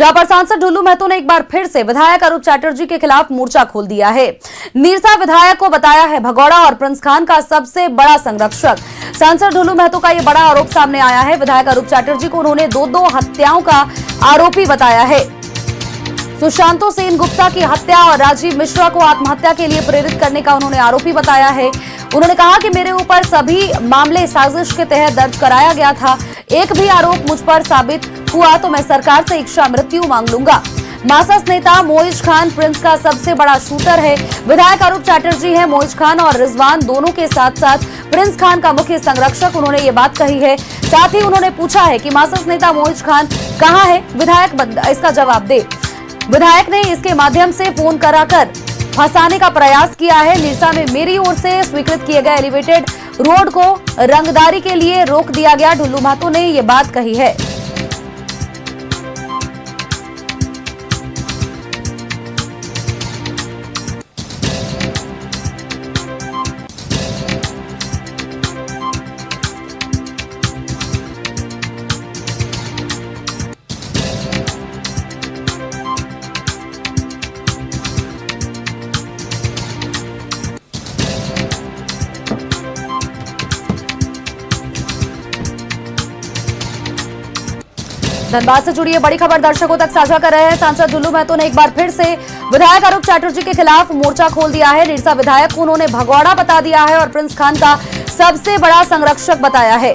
जहां पर सांसद ढुल्लू महतो ने एक बार फिर से विधायक अरूप चैटर्जी के खिलाफ मोर्चा खोल दिया है। नीरसा विधायक को बताया है भगौड़ा और प्रिंस खान का सबसे बड़ा संरक्षक। सांसद ढुल्लू महतो का यह बड़ा आरोप सामने आया है। विधायक अरूप चैटर्जी को उन्होंने दो हत्याओं का आरोपी बताया है। सुशांतो सेन गुप्ता की हत्या और राजीव मिश्रा को आत्महत्या के लिए प्रेरित करने का उन्होंने आरोपी बताया है। उन्होंने कहा कि मेरे ऊपर सभी मामले साजिश के तहत दर्ज कराया गया था। एक भी आरोप मुझ पर साबित हुआ तो मैं सरकार से इच्छा मृत्यु मांग लूंगा। मासस नेता मोइज खान प्रिंस का सबसे बड़ा शूटर है। विधायक अरूप चैटर्जी है मोइज खान और रिजवान दोनों के साथ साथ प्रिंस खान का मुख्य संरक्षक। उन्होंने ये बात कही है। साथ ही उन्होंने पूछा है कि मासस नेता मोइज खान कहाँ है, विधायक इसका जवाब दे। विधायक ने इसके माध्यम से फोन कराकर फंसाने का प्रयास किया है। नीरसा में मेरी ओर से स्वीकृत किए गए एलिवेटेड रोड को रंगदारी के लिए रोक दिया गया। ढुल्लू महतो ने ये बात कही है। धनबाद से जुड़ी बड़ी खबर दर्शकों तक साझा कर रहे हैं। सांसद ढुल्लू महतो ने एक बार फिर से विधायक अरूप चैटर्जी के खिलाफ मोर्चा खोल दिया है। नीरसा विधायक को उन्होंने भगौड़ा बता दिया है और प्रिंस खान का सबसे बड़ा संरक्षक बताया है।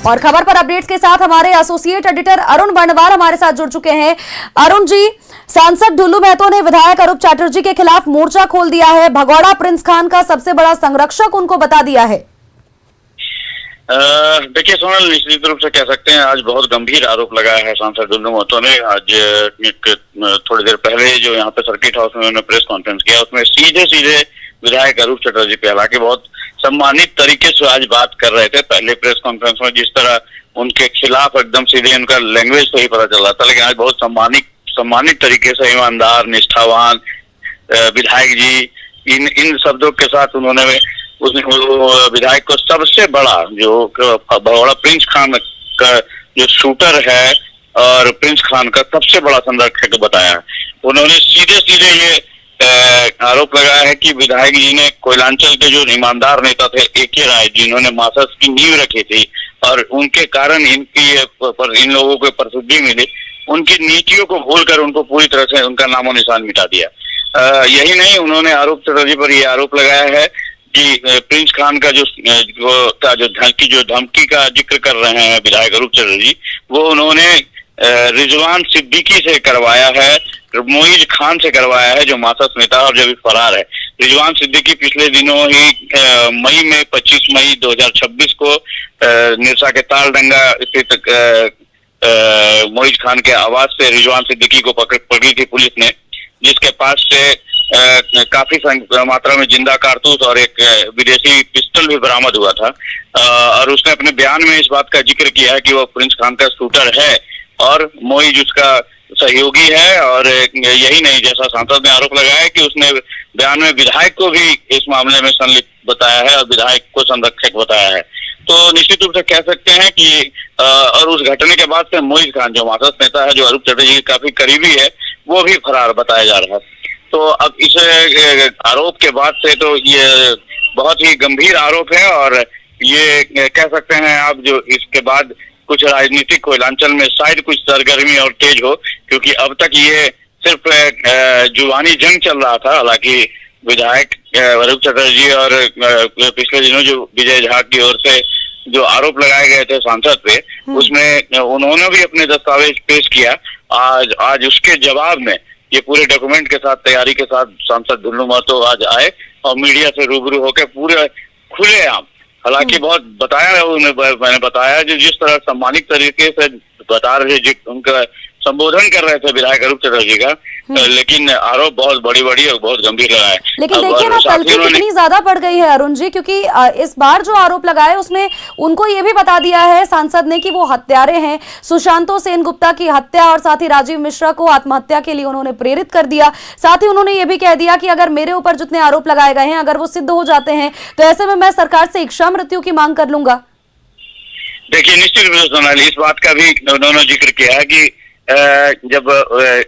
और खबर पर अपडेट्स के साथ हमारे एसोसिएट एडिटर अरुण बर्णवाल हमारे साथ जुड़ चुके हैं। अरुण जी, सांसद ढुल्लू महतो ने विधायक अरूप चैटर्जी के खिलाफ मोर्चा खोल दिया है। भगौड़ा प्रिंस खान का सबसे बड़ा संरक्षक उनको बता दिया है। देखिए सोनल, निश्चित रूप से कह सकते हैं आज बहुत गंभीर आरोप लगाया है सांसद ढुल्लू महतो ने। आज थोड़ी देर पहले जो यहाँ पे सर्किट हाउस में उन्होंने प्रेस कॉन्फ्रेंस किया उसमें सीधे विधायक अरूप चैटर्जी पे, हालांकि बहुत सम्मानित तरीके से आज बात कर रहे थे। पहले प्रेस कॉन्फ्रेंस में जिस तरह उनके खिलाफ एकदम सीधे उनका लैंग्वेज तो ही पता चल रहा था, लेकिन आज बहुत सम्मानित तरीके से ईमानदार निष्ठावान विधायक जी इन शब्दों के साथ उन्होंने विधायक को सबसे बड़ा जो भगौड़ा प्रिंस खान का जो शूटर है और प्रिंस खान का सबसे बड़ा संरक्षक बताया। उन्होंने सीधे ये आरोप लगाया है कि विधायक जी ने कोयलांचल के जो ईमानदार नेता थे AK राय, जिन्होंने मासस की नींव रखी थी और उनके कारण इन लोगों को प्रसिद्धि मिली, उनकी नीतियों को भूलकर उनको पूरी तरह से उनका नामो निशान मिटा दिया। यही नहीं, उन्होंने आरोप चैटर्जी पर यह आरोप लगाया है कि प्रिंस खान का जो धमकी का जिक्र कर रहे हैं विधायक अरूप चैटर्जी, वो उन्होंने रिजवान सिद्दीकी से करवाया है, मोइज खान से करवाया है जो मासस नेता और जो भी फरार है। रिजवान सिद्दीकी पिछले दिनों ही मई में 25 मई 2026 को निरसा के तालडंगा स्थित मोइज खान के आवास से रिजवान सिद्दीकी को पकड़ी थी पुलिस ने, जिसके पास से काफी मात्रा में जिंदा कारतूस और एक विदेशी पिस्टल भी बरामद हुआ था। और उसने अपने बयान में इस बात का जिक्र किया है कि वो प्रिंस खान का शूटर है और मोइज उसका सहयोगी है। और यही नहीं, जैसा सांसद ने आरोप लगाया है कि उसने बयान में विधायक को भी इस मामले में संलिप्त बताया है और विधायक को संरक्षक बताया है। तो निश्चित रूप से कह सकते हैं कि और उस घटना के बाद से मोइज खान जो मासस नेता है, जो अरूप चैटर्जी के काफी करीबी है, वो भी फरार बताया जा रहा है। तो अब इस आरोप के बाद से तो ये बहुत ही गंभीर आरोप है और ये कह सकते हैं आप जो इसके बाद कुछ राजनीतिक कोयलांचल में शायद कुछ सरगर्मी और तेज हो, क्योंकि अब तक ये सिर्फ जुबानी जंग चल रहा था। हालांकि विधायक अरूप चैटर्जी और पिछले दिनों जो विजय झा की ओर से जो आरोप लगाए गए थे सांसद पे, उसमें उन्होंने भी अपने दस्तावेज पेश किया। आज उसके जवाब में ये पूरे डॉक्यूमेंट के साथ, तैयारी के साथ सांसद ढुल्लू महतो आज आए और मीडिया से रूबरू होकर पूरे खुलेआम, हालांकि बहुत बताया मैंने बताया जो जिस तरह सम्मानित तरीके से बता रहे, उनका संबोधन कर रहे थे विधायक अरूप चैटर्जी का, लेकिन आरोप बहुत बड़ी और बहुत गंभीर लगा है। लेकिन देखिए ना, तलखी कितनी ज्यादा बढ़ गई है अरुण जी, क्योंकि इस बार जो आरोप लगाए उसमें उनको ये भी बता दिया है सांसद ने कि वो हत्यारे हैं। सुशांतो सेन गुप्ता की हत्या और साथ ही राजीव मिश्रा को आत्महत्या के लिए उन्होंने प्रेरित कर दिया। साथ ही उन्होंने ये भी कह दिया कि अगर मेरे ऊपर जितने आरोप लगाए गए हैं अगर वो सिद्ध हो जाते हैं तो ऐसे में मैं सरकार से इच्छा मृत्यु की मांग कर लूंगा। देखिए, निश्चित रूप से सोनाली, इस बात का भी उन्होंने जिक्र किया है कि जब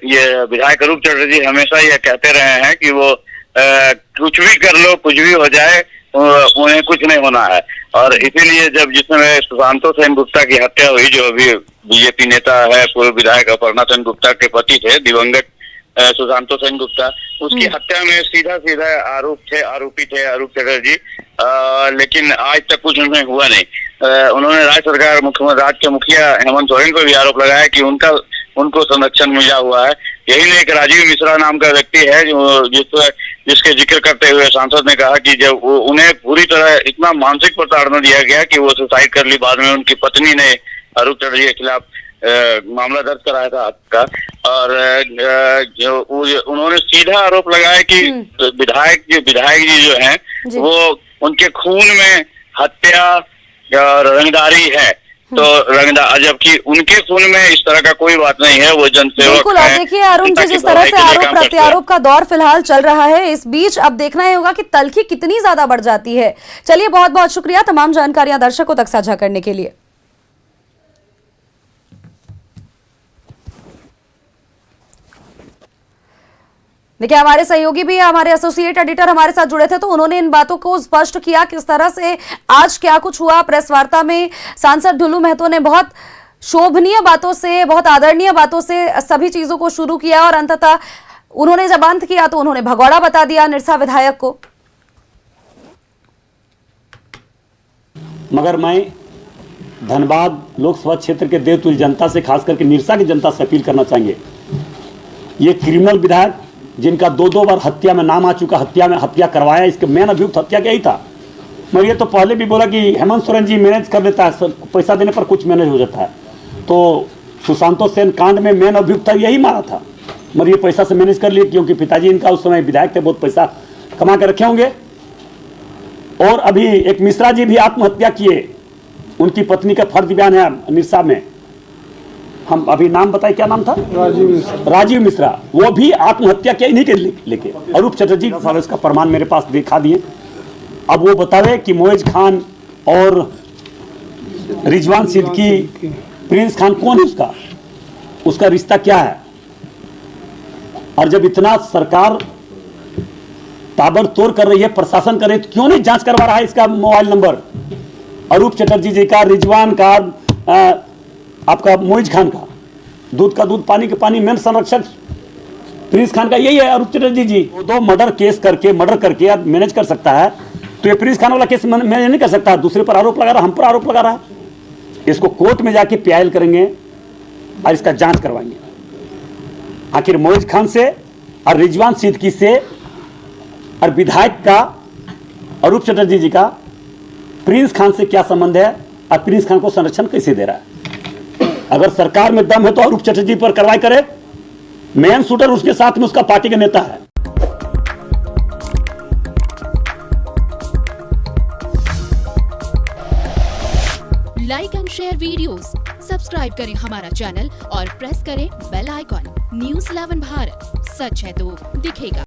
ये विधायक अरूप चटर्जी हमेशा यह कहते रहे हैं कि वो कुछ भी कर लो, कुछ भी हो जाए, उन्हें कुछ नहीं होना है। और इसीलिए जब जिस समय सुशांतो सेन गुप्ता की हत्या हुई, जो अभी बीजेपी नेता है, पूर्व विधायक अपर्णा सेन गुप्ता के पति थे, दिवंगत सुशांतो सेन गुप्ता, उसकी हत्या में सीधा सीधा आरोपी थे अरूप चटर्जी। लेकिन आज तक कुछ उनमें हुआ नहीं। उन्होंने राज्य सरकार, राज्य के मुखिया हेमंत सोरेन को भी आरोप लगाया कि उनको संरक्षण मिला हुआ है। यही नहीं, एक राजीव मिश्रा नाम का व्यक्ति है जो जिसके जिक्र करते हुए सांसद ने कहा कि जब उन्हें पूरी तरह इतना मानसिक प्रताड़ना दिया गया कि वो सुसाइड कर ली। बाद में उनकी पत्नी ने अरूप चटर्जी के खिलाफ मामला दर्ज कराया था आपका। और जो उन्होंने सीधा आरोप लगाया कि विधायक जी जो हैं वो उनके खून में हत्या और रंगदारी है। तो जबकि उनके खून में इस तरह का कोई बात नहीं है, वो जनसेवक बिल्कुल। और देखिए अरुण जी, जिस तरह से आरोप प्रत्यारोप का दौर फिलहाल चल रहा है, इस बीच अब देखना ही होगा कि तल्खी कितनी ज्यादा बढ़ जाती है। चलिए, बहुत बहुत शुक्रिया तमाम जानकारियां दर्शकों तक साझा करने के लिए। देखिए, हमारे सहयोगी भी, हमारे एसोसिएट एडिटर हमारे साथ जुड़े थे, तो उन्होंने इन बातों को स्पष्ट किया किस तरह से आज क्या कुछ हुआ। प्रेस वार्ता में सांसद ढुलू महतो ने बहुत शोभनीय बातों से, बहुत आदरणीय बातों से सभी चीजों को शुरू किया और अंततः उन्होंने जब अंत किया तो उन्होंने भगौड़ा बता दिया निरसा विधायक को। मगर मैं धनबाद लोकसभा क्षेत्र के देवतुल्य जनता से, खास करके निरसा की जनता से अपील करना चाहेंगे, ये क्रिमिनल विधायक जिनका दो बार हत्या में नाम आ चुका, हत्या करवाया, इसके मेन अभियुक्त हत्या क्या ही था। मगर ये तो पहले भी बोला कि हेमंत सोरेन जी मैनेज कर लेता है, पैसा देने पर कुछ मैनेज हो जाता है। तो सुशांतो सेन कांड में मेन अभियुक्त था, यही मारा था, मगर ये पैसा से मैनेज कर लिए, क्योंकि पिताजी इनका उस समय विधायक थे, बहुत पैसा कमा के रखे होंगे। और अभी एक मिश्रा जी भी आत्महत्या किए, उनकी पत्नी का फर्ज बयान है निरसा में। हम अभी नाम बताए, क्या नाम था? राजीव मिश्रा। वो भी आत्महत्या किया इन्हीं के लेके। अरूप चटर्जी सारे उसका प्रमाण मेरे पास दिखा दिए। अब वो बतावे कि मोइज खान और रिजवान सिद्दीकी, प्रिंस खान कौन है, उसका रिश्ता क्या है। और जब इतना सरकार ताबड़तोड़ कर रही है, प्रशासन कर रही है, तो क्यों नहीं जांच करवा रहा है इसका मोबाइल नंबर, अरूप चटर्जी जी का, रिजवान का, आपका मोइज खान का, दूध का दूध पानी का पानी, मेन संरक्षक प्रिंस खान का यही है अरूप चटर्जी जी। दो मर्डर करके आप मैनेज कर सकता है, तो ये प्रिंस खान वाला केस मैनेज नहीं कर सकता। दूसरे पर आरोप लगा रहा, हम पर आरोप लगा रहा है। इसको कोर्ट में जाके पीआईएल करेंगे और इसका जांच करवाएंगे, आखिर मोइज खान से और रिजवान सिद्दीकी से और विधायक का अरूप चटर्जी जी का प्रिंस खान से क्या संबंध है, और प्रिंस खान को संरक्षण कैसे दे रहा है। अगर सरकार में दम है तो अरूप चटर्जी पर कार्रवाई करे। मेन शूटर उसके साथ में उसका पार्टी का नेता है। Like and share videos, subscribe करें हमारा चैनल और प्रेस करें बेल आइकॉन। न्यूज़ 11 भारत, सच है तो दिखेगा।